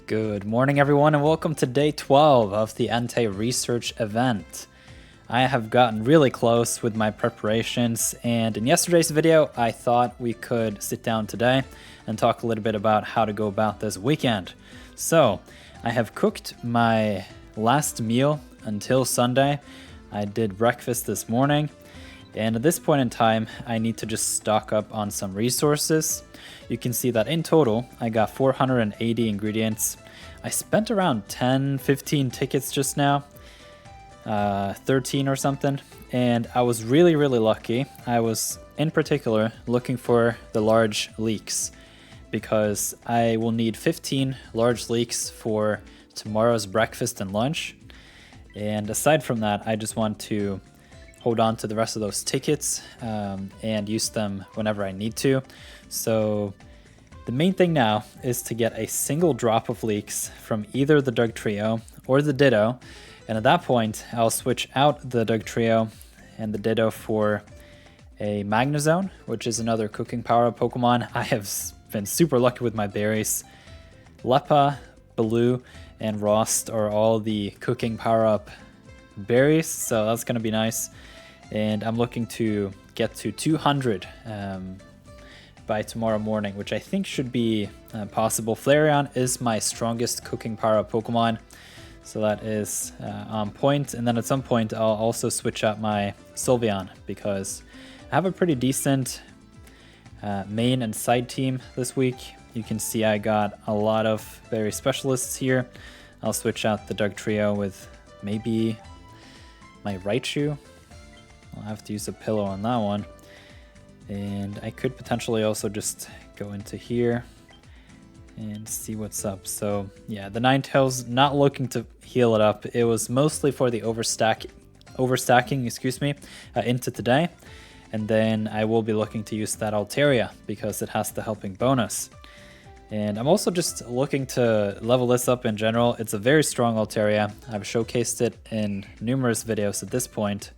Good morning everyone and welcome to day 12 of the Entei Research Event. I have gotten really close with my preparations, and in yesterday's video I thought we could sit down today and talk a little bit about how to go about this weekend. So I have cooked my last meal until Sunday. I did breakfast this morning, and at this point in time I need to just stock up on some resources. You can see that in total I got 480 ingredients. I spent around 10-15 tickets just now, 13 or something, and I was really lucky. I was in particular looking for the large leeks because I will need 15 large leeks for tomorrow's breakfast and lunch. And aside from that, I just want to hold on to the rest of those tickets and use them whenever I need to. So the main thing now is to get a single drop of leeks from either the Doug Trio or the Ditto, and at that point I'll switch out the Doug Trio and the Ditto for a Magnezone, which is another cooking power-up Pokemon. I have been super lucky with my berries. Lepa, Baloo, and Rost are all the cooking power-up berries, so that's going to be nice. And I'm looking to get to 200 by tomorrow morning, which I think should be possible. Flareon is my strongest cooking power-up Pokemon, so that is on point. And then at some point I'll also switch out my Sylveon because I have a pretty decent main and side team this week. You can see I got a lot of berry specialists here. I'll switch out the Doug Trio with maybe my Raichu. I'll have to use a pillow on that one. And I could potentially also just go into here and see what's up. So yeah, the Ninetales, not looking to heal it up. It was mostly for the overstacking, into today. And then I will be looking to use that Altaria because it has the helping bonus. And I'm also just looking to level this up in general. It's a very strong Altaria. I've showcased it in numerous videos at this point.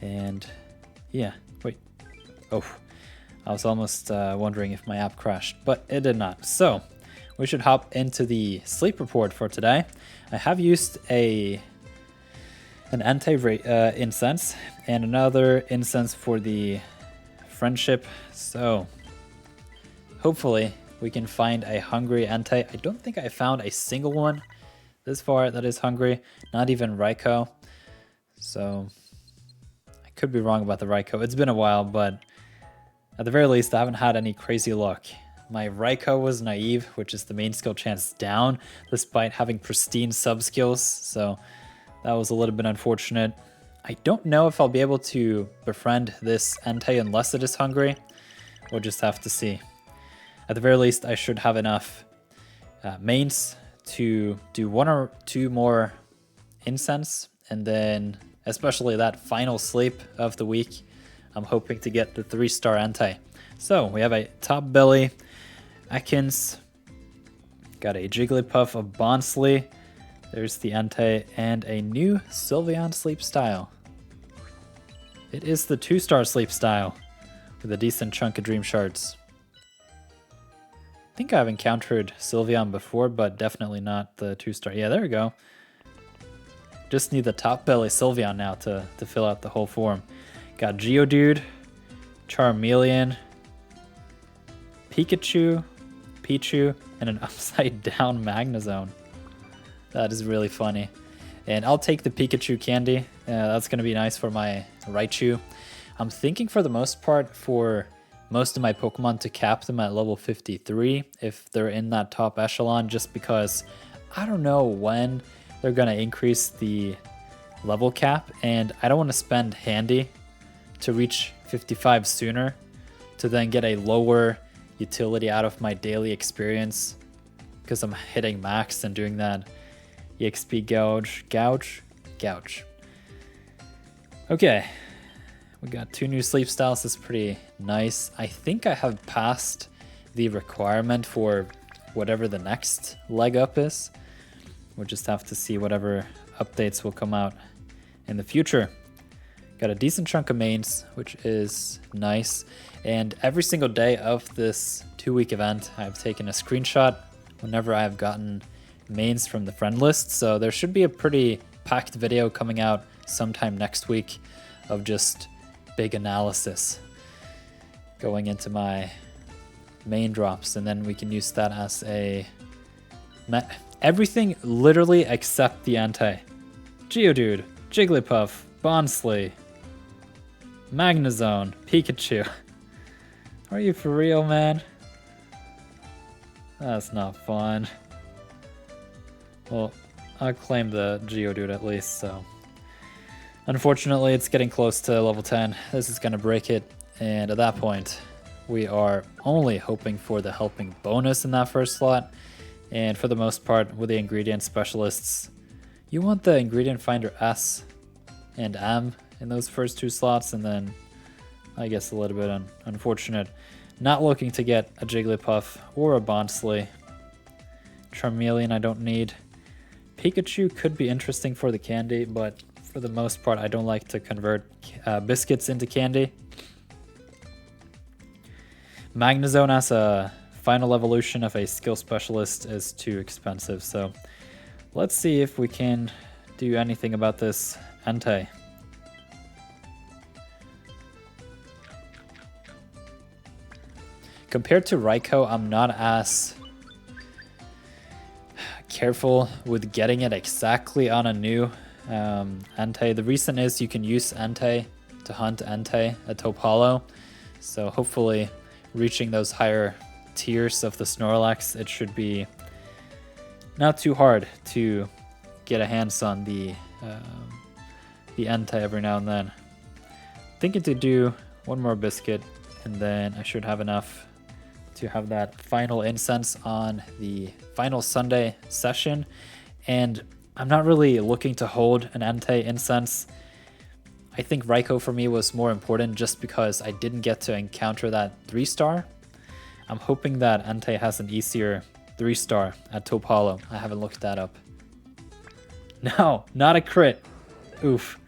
And yeah, wait. Oh, I was almost wondering if my app crashed, but it did not. So we should hop into the sleep report for today. I have used an Entei incense and another incense for the friendship. So hopefully we can find a hungry Entei. I don't think I found a single one this far that is hungry, not even Raikou. So I could be wrong about the Raikou. It's been a while, but at the very least, I haven't had any crazy luck. My Raikou was naive, which is the main skill chance down, despite having pristine sub-skills, so that was a little bit unfortunate. I don't know if I'll be able to befriend this Entei unless it is hungry. We'll just have to see. At the very least, I should have enough mains to do 1 or 2 more incense, and then especially that final sleep of the week, I'm hoping to get the 3-star Entei. So we have a Top Belly Ekans, got a Jigglypuff of Bonsly, there's the Entei, and a new Sylveon Sleep Style. It is the 2-star Sleep Style with a decent chunk of Dream Shards. I think I've encountered Sylveon before, but definitely not the 2-star. Yeah, there we go. Just need the Top Belly Sylveon now to fill out the whole form. Got Geodude, Charmeleon, Pikachu, Pichu, and an upside down Magnezone. That is really funny. And I'll take the Pikachu candy. That's going to be nice for my Raichu. I'm thinking for the most part for most of my Pokemon to cap them at level 53 if they're in that top echelon, just because I don't know when they're going to increase the level cap, and I don't want to spend handy to reach 55 sooner to then get a lower utility out of my daily experience because I'm hitting max and doing that EXP gouge. Okay, we got 2 new sleep styles. That's pretty nice. I think I have passed the requirement for whatever the next leg up is. We'll just have to see whatever updates will come out in the future. Got a decent chunk of mains, which is nice. And every single day of this 2-week event, I've taken a screenshot whenever I have gotten mains from the friend list. So there should be a pretty packed video coming out sometime next week of just big analysis going into my main drops, and then we can use that as a everything literally except the Entei. Geodude, Jigglypuff, Bonsly, Magnezone, Pikachu. Are you for real, man? That's not fun. Well, I'll claim the Geodude at least, so. Unfortunately, it's getting close to level 10. This is gonna break it, and at that point, we are only hoping for the helping bonus in that first slot. And for the most part, with the ingredient specialists, you want the ingredient finder S and M in those first 2 slots, and then I guess a little bit unfortunate. Not looking to get a Jigglypuff or a Bonsly. Charmeleon I don't need. Pikachu could be interesting for the candy, but for the most part I don't like to convert biscuits into candy. Magnezone as a final evolution of a skill specialist is too expensive, so let's see if we can do anything about this Entei. Compared to Raikou, I'm not as careful with getting it exactly on a new Entei. The reason is you can use Entei to hunt Entei at Top Hollow, so hopefully reaching those higher tiers of the Snorlax, it should be not too hard to get a hands on the Entei every now and then. Thinking to do one more biscuit, and then I should have enough to have that final incense on the final Sunday session. And I'm not really looking to hold an Entei incense. I think Raikou for me was more important just because I didn't get to encounter that 3-star. I'm hoping that Entei has an easier 3-star at Top Hollow. I haven't looked that up. No, not a crit. Oof.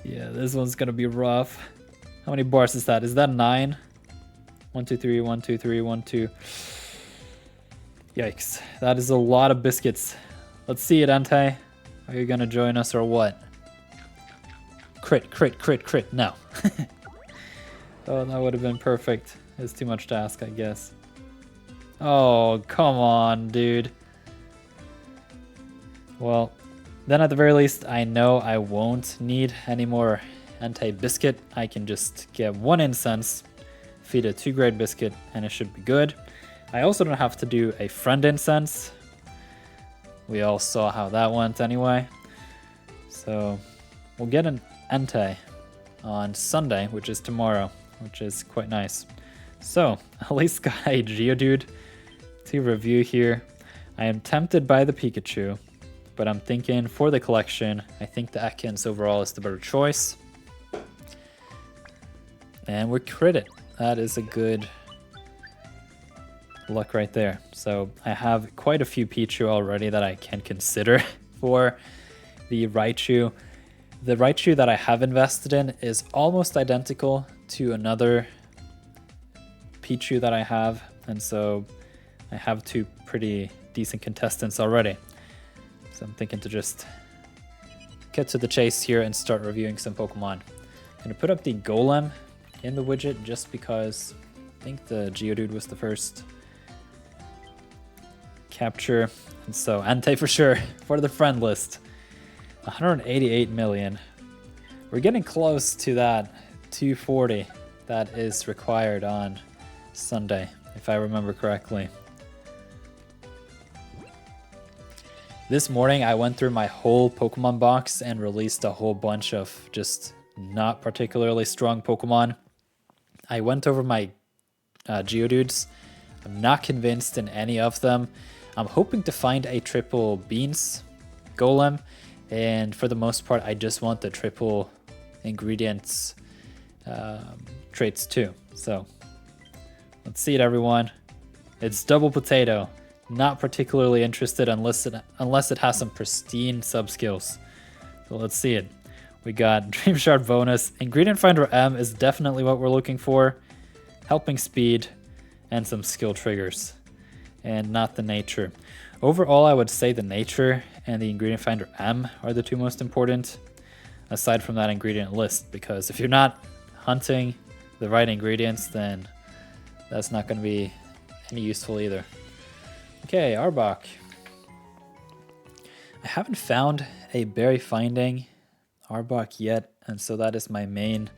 Yeah, this one's gonna be rough. How many bars is that? Is that 9? 1, 2, 3, 1, 2, 3, 1, 2. Yikes. That is a lot of biscuits. Let's see it, Entei. Are you gonna join us or what? Crit, crit, crit, crit. No. Oh, that would have been perfect. It's too much to ask, I guess. Oh, come on, dude. Well, then at the very least, I know I won't need any more Entei biscuit. I can just get 1 incense, feed a 2-grade biscuit, and it should be good. I also don't have to do a friend incense. We all saw how that went anyway. So we'll get an Entei on Sunday, which is tomorrow, which is quite nice. So at least got a Geodude to review here. I am tempted by the Pikachu, but I'm thinking for the collection, I think the Ekans overall is the better choice. And we're critted. That is a good luck right there. So I have quite a few Pichu already that I can consider for the Raichu. The Raichu that I have invested in is almost identical to another Pichu that I have, and so I have 2 pretty decent contestants already. So I'm thinking to just get to the chase here and start reviewing some Pokemon. I'm going to put up the Golem in the widget just because I think the Geodude was the first capture, and so Entei for sure for the friend list. 188 million. We're getting close to that 240 that is required on Sunday, if I remember correctly. This morning I went through my whole Pokemon box and released a whole bunch of just not particularly strong Pokemon. I went over my Geodudes. I'm not convinced in any of them. I'm hoping to find a triple Beans Golem, and for the most part I just want the triple ingredients traits too. So let's see it, everyone. It's double potato. Not particularly interested unless it has some pristine sub skills. So let's see it. We got Dream Shard bonus. Ingredient Finder M is definitely what we're looking for. Helping speed and some skill triggers. and not the nature. Overall, I would say the nature and the ingredient finder M are the two most important, aside from that ingredient list, because if you're not hunting the right ingredients, then that's not going to be any useful either. Okay, Arbok. I haven't found a berry finding Arbok yet, and so that is my main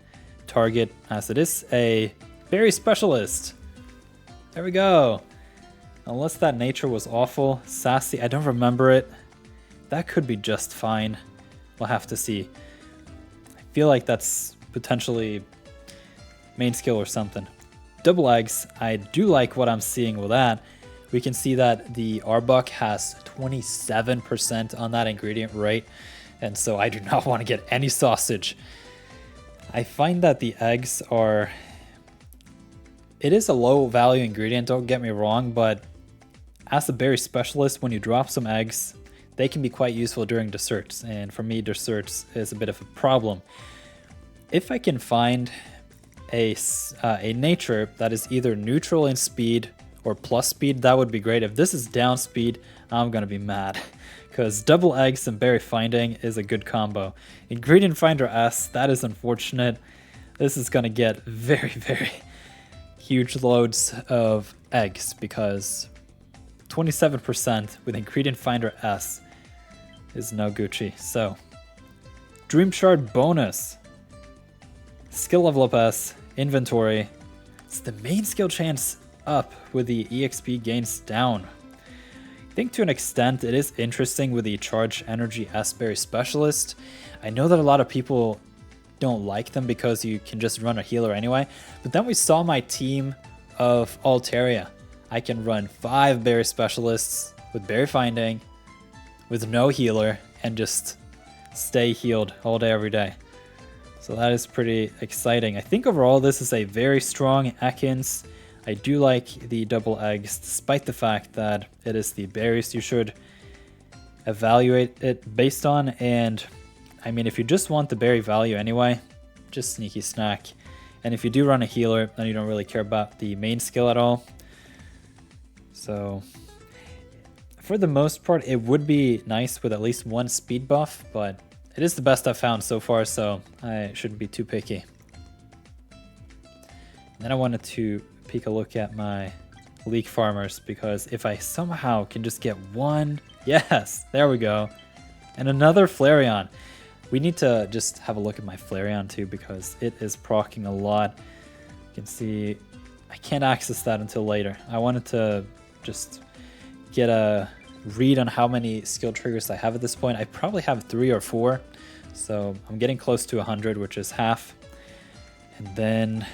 target, as it is a berry specialist. There we go. Unless that nature was awful. Sassy, I don't remember it. That could be just fine. We'll have to see. I feel like that's potentially main skill or something. Double eggs, I do like what I'm seeing with that. We can see that the Arbok has 27% on that ingredient rate, and so I do not want to get any sausage. I find that the eggs are... It is a low value ingredient, don't get me wrong, but as a berry specialist, when you drop some eggs, they can be quite useful during desserts, and for me, desserts is a bit of a problem. If I can find a nature that is either neutral in speed or plus speed, that would be great. If this is down speed, I'm gonna be mad, because double eggs and berry finding is a good combo. Ingredient finder S, that is unfortunate. This is gonna get very, very huge loads of eggs, because 27% with ingredient finder S is no Gucci. So, Dream Shard bonus, skill level up S, inventory. It's the main skill chance up with the EXP gains down. I think to an extent it is interesting with the Charge Energy S Berry Specialist. I know that a lot of people don't like them because you can just run a healer anyway, but then we saw my team of Altaria. I can run 5 Berry Specialists with Berry Finding, with no healer, and just stay healed all day every day. So that is pretty exciting. I think overall this is a very strong Ekans. I do like the double eggs, despite the fact that it is the berries you should evaluate it based on. And I mean, if you just want the berry value anyway, just sneaky snack. And if you do run a healer, then you don't really care about the main skill at all. So for the most part, it would be nice with at least one speed buff, but it is the best I've found so far, so I shouldn't be too picky. And then I wanted to take a look at my leek farmers, because if I somehow can just get one, yes, there we go, and another Flareon. We need to just have a look at my Flareon too, because it is proccing a lot. You can see I can't access that until later. I wanted to just get a read on how many skill triggers I have at this point. I probably have 3 or 4, so I'm getting close to 100, which is half. And then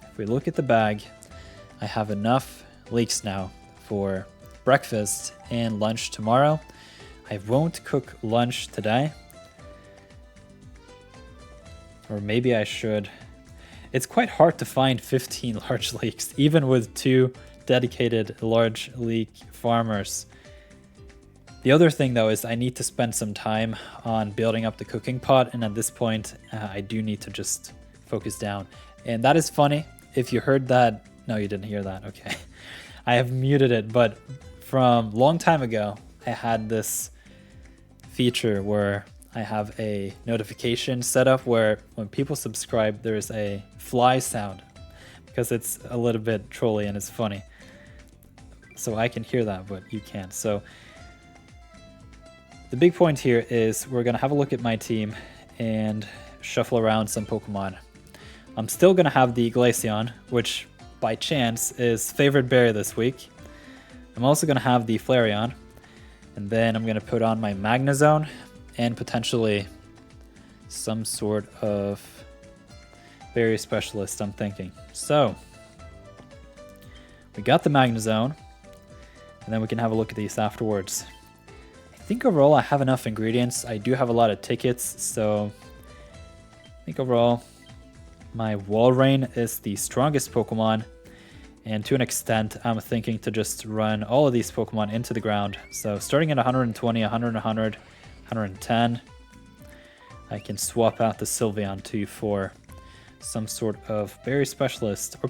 if we look at the bag, I have enough leeks now for breakfast and lunch tomorrow. I won't cook lunch today, or maybe I should. It's quite hard to find 15 large leeks, even with 2 dedicated large leek farmers. The other thing though is I need to spend some time on building up the cooking pot, and at this point I do need to just focus down. And that is funny, if you heard that, no you didn't hear that, okay. I have muted it, but from a long time ago I had this feature where I have a notification set up where when people subscribe there's a fly sound, because it's a little bit trolly and it's funny. So I can hear that, but you can't. So the big point here is we're going to have a look at my team and shuffle around some Pokemon. I'm still going to have the Glaceon, which by chance is favorite berry this week. I'm also going to have the Flareon, and then I'm going to put on my Magnezone and potentially some sort of berry specialist, I'm thinking. So we got the Magnezone, and then we can have a look at these afterwards. I think overall I have enough ingredients. I do have a lot of tickets, so I think overall my Walrein is the strongest Pokemon, and to an extent I'm thinking to just run all of these Pokemon into the ground. So starting at 120, 100, 100, 110, I can swap out the Sylveon to for some sort of berry specialist, or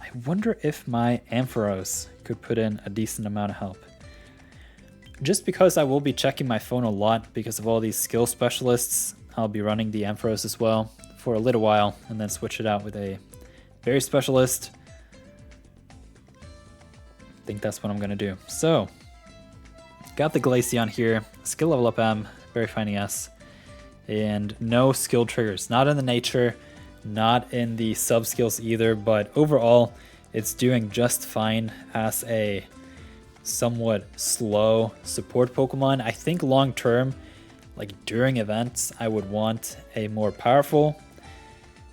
I wonder if my Ampharos could put in a decent amount of help. Just because I will be checking my phone a lot because of all these skill specialists, I'll be running the Ampharos as well for a little while and then switch it out with a berry specialist. I think that's what I'm going to do. So, got the Glaceon here, skill level up M, berry finding S, and no skill triggers. Not in the nature, not in the sub skills either, but overall it's doing just fine as a somewhat slow support Pokemon. I think long term, like during events, I would want a more powerful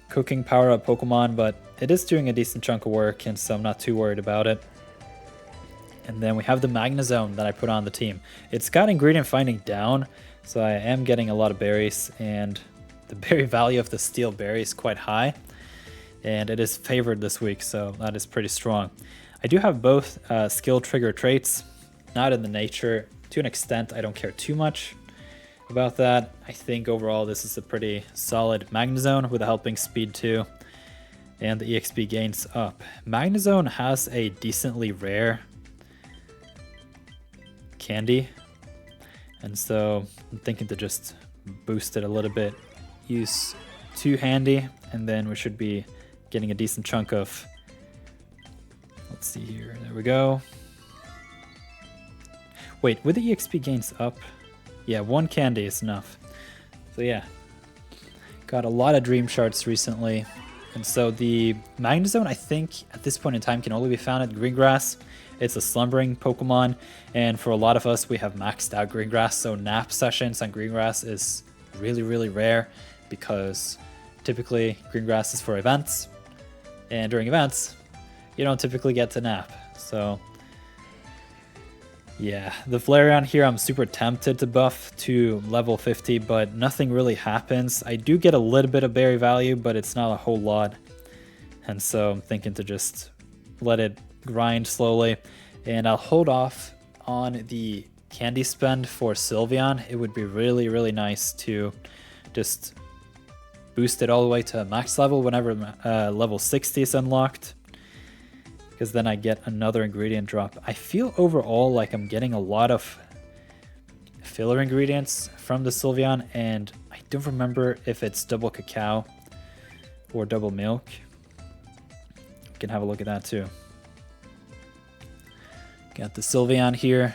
cooking power up Pokemon, but it is doing a decent chunk of work, and so I'm not too worried about it. And then we have the Magnezone that I put on the team. It's got ingredient finding down, so I am getting a lot of berries, and the berry value of the steel berry is quite high, and it is favored this week, so that is pretty strong. I do have both skill trigger traits, not in the nature. To an extent, I don't care too much about that. I think overall this is a pretty solid Magnezone with a helping speed too, and the EXP gains up. Magnezone has a decently rare candy, and so I'm thinking to just boost it a little bit. Use 2 handy, and then we should be getting a decent chunk of, let's see here, there we go. Wait, with the EXP gains up, yeah, 1 candy is enough. So yeah, got a lot of dream shards recently, and so the Magnezone I think at this point in time can only be found at Greengrass. It's a slumbering Pokemon, and for a lot of us, we have maxed out Greengrass, so nap sessions on Greengrass is really, really rare because typically Greengrass is for events, and during events, you don't typically get to nap. So yeah, the Flareon here, I'm super tempted to buff to level 50, but nothing really happens. I do get a little bit of berry value, but it's not a whole lot, and so I'm thinking to just let it grind slowly, and I'll hold off on the candy spend for Sylveon. It would be really, really nice to just boost it all the way to max level whenever level 60 is unlocked, because then I get another ingredient drop. I feel overall like I'm getting a lot of filler ingredients from the Sylveon, and I don't remember if it's double cacao or double milk. We can have a look at that too. Got the Sylveon here.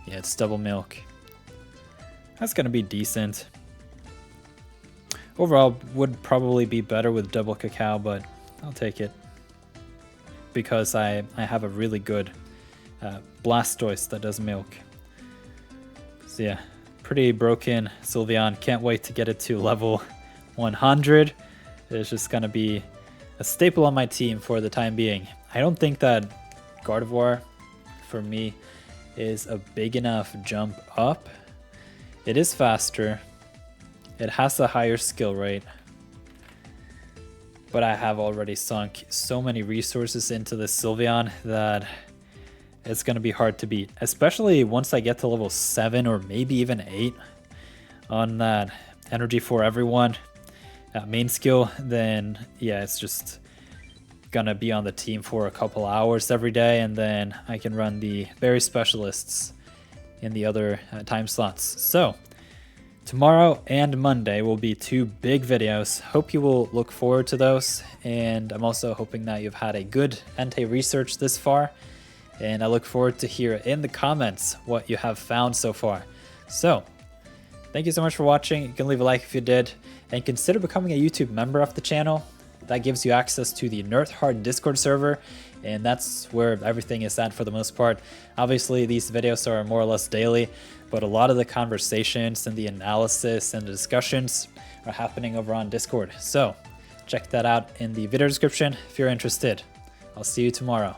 Yeah, it's double milk. That's gonna be decent. Overall, would probably be better with double cacao, but I'll take it because I have a really good Blastoise that does milk. So yeah, pretty broken Sylveon. Can't wait to get it to level 100. It's just gonna be a staple on my team for the time being. I don't think that Gardevoir for me is a big enough jump up. It is faster. It has a higher skill rate. But I have already sunk so many resources into this Sylveon that it's going to be hard to beat. Especially once I get to level 7 or maybe even 8 on that Energy for Everyone main skill, then yeah, it's just gonna be on the team for a couple hours every day, and then I can run the berry specialists in the other time slots. So tomorrow and Monday will be 2 big videos. Hope you will look forward to those, and I'm also hoping that you've had a good Entei research this far, and I look forward to hear in the comments what you have found so far. So thank you so much for watching. You can leave a like if you did, and consider becoming a YouTube member of the channel. That gives you access to the nirtheart Discord server, and that's where everything is at for the most part. Obviously, these videos are more or less daily, but a lot of the conversations and the analysis and the discussions are happening over on Discord. So check that out in the video description if you're interested. I'll see you tomorrow.